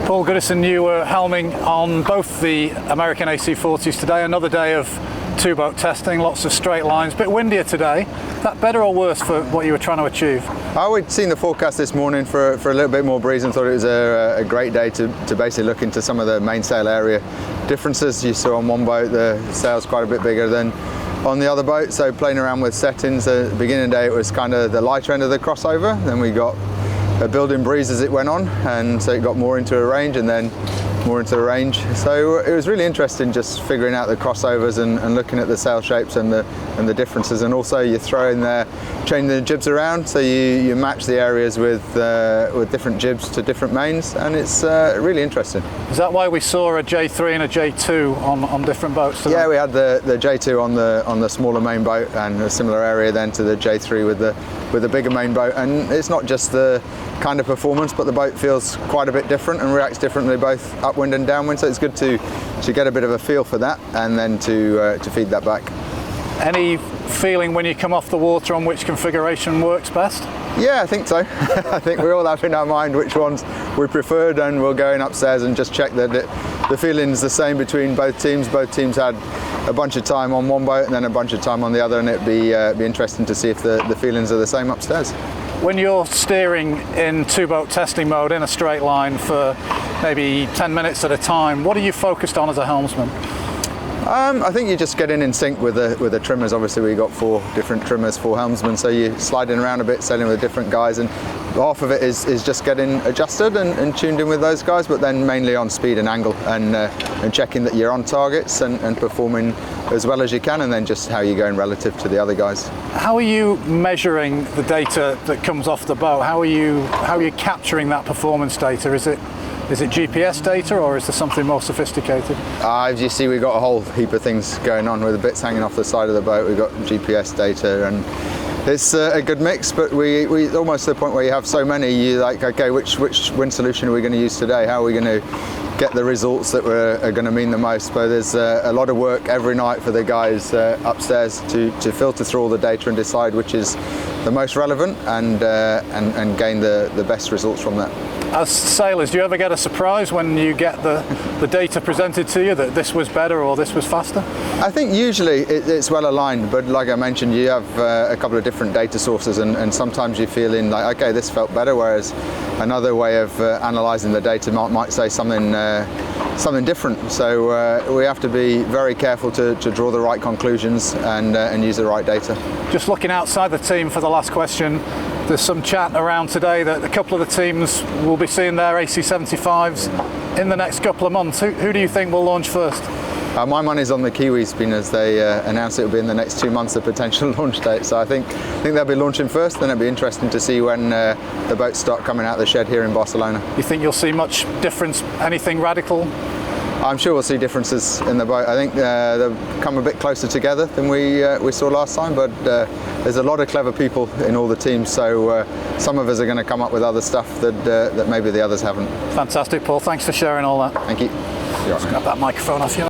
Paul Goodison, you were helming on both the American AC40s today. Another day of two-boat testing, lots of straight lines. A bit windier today. Is that better or worse for what you were trying to achieve? We'd seen the forecast this morning for a little bit more breeze and thought it was a great day to basically look into some of the mainsail area differences. You saw on one boat the sail's quite a bit bigger than on the other boat, so playing around with settings. At the beginning of the day it was kind of the lighter end of the crossover, then we got a building breeze as it went on, and so it got more into a range and then more into the range. So it was really interesting just figuring out the crossovers and looking at the sail shapes and the differences, and also you throw in there changing the jibs around, so you match the areas with different jibs to different mains, and it's really interesting. Is that why we saw a J3 and a J2 on different boats today? Yeah, we had the J2 on the smaller main boat and a similar area then to the J3 with the bigger main boat, and it's not just the kind of performance, but the boat feels quite a bit different and reacts differently both upwind and downwind, so it's good to get a bit of a feel for that and then to feed that back. Any feeling when you come off the water on which configuration works best? Yeah, I think so. I think we all have in our mind which ones we preferred, and we'll go in upstairs and just check that the feeling's the same between both teams. Both teams had a bunch of time on one boat and then a bunch of time on the other, and it'd be interesting to see if the feelings are the same upstairs. When you're steering in two-boat testing mode in a straight line for maybe 10 minutes at a time, what are you focused on as a helmsman? I think you just get in sync with the trimmers. Obviously we got 4 different trimmers, 4 helmsmen, so you're sliding around a bit, sailing with different guys, and half of it is just getting adjusted and tuned in with those guys, but then mainly on speed and angle and checking that you're on targets and performing as well as you can, and then just how you're going relative to the other guys. How are you measuring the data that comes off the boat? How are you capturing that performance data? Is it GPS data, or is there something more sophisticated? As you see, we've got a whole heap of things going on with the bits hanging off the side of the boat. We've got GPS data, and it's a good mix, but we almost to the point where you have so many, you're like, okay, which wind solution are we going to use today? How are we going to get the results that are going to mean the most? But there's a lot of work every night for the guys upstairs to filter through all the data and decide which is the most relevant and gain the best results from that. As sailors, do you ever get a surprise when you get the data presented to you that this was better or this was faster? I think usually it's well aligned, but like I mentioned, you have a couple of different data sources, and sometimes you feel in like, okay, this felt better, whereas another way of analysing the data might say something different. So we have to be very careful to draw the right conclusions and use the right data. Just looking outside the team for the last question, there's some chat around today that a couple of the teams will be seeing their AC75s in the next couple of months. Who do you think will launch first? My money's on the Kiwis, being as they announced it will be in the next 2 months, a potential launch date. So I think they'll be launching first, then it'll be interesting to see when the boats start coming out of the shed here in Barcelona. You think you'll see much difference, anything radical? I'm sure we'll see differences in the boat. I think they'll come a bit closer together than we saw last time, but there's a lot of clever people in all the teams, so some of us are going to come up with other stuff that maybe the others haven't. Fantastic, Paul. Thanks for sharing all that. Thank you. Just grab that microphone off you.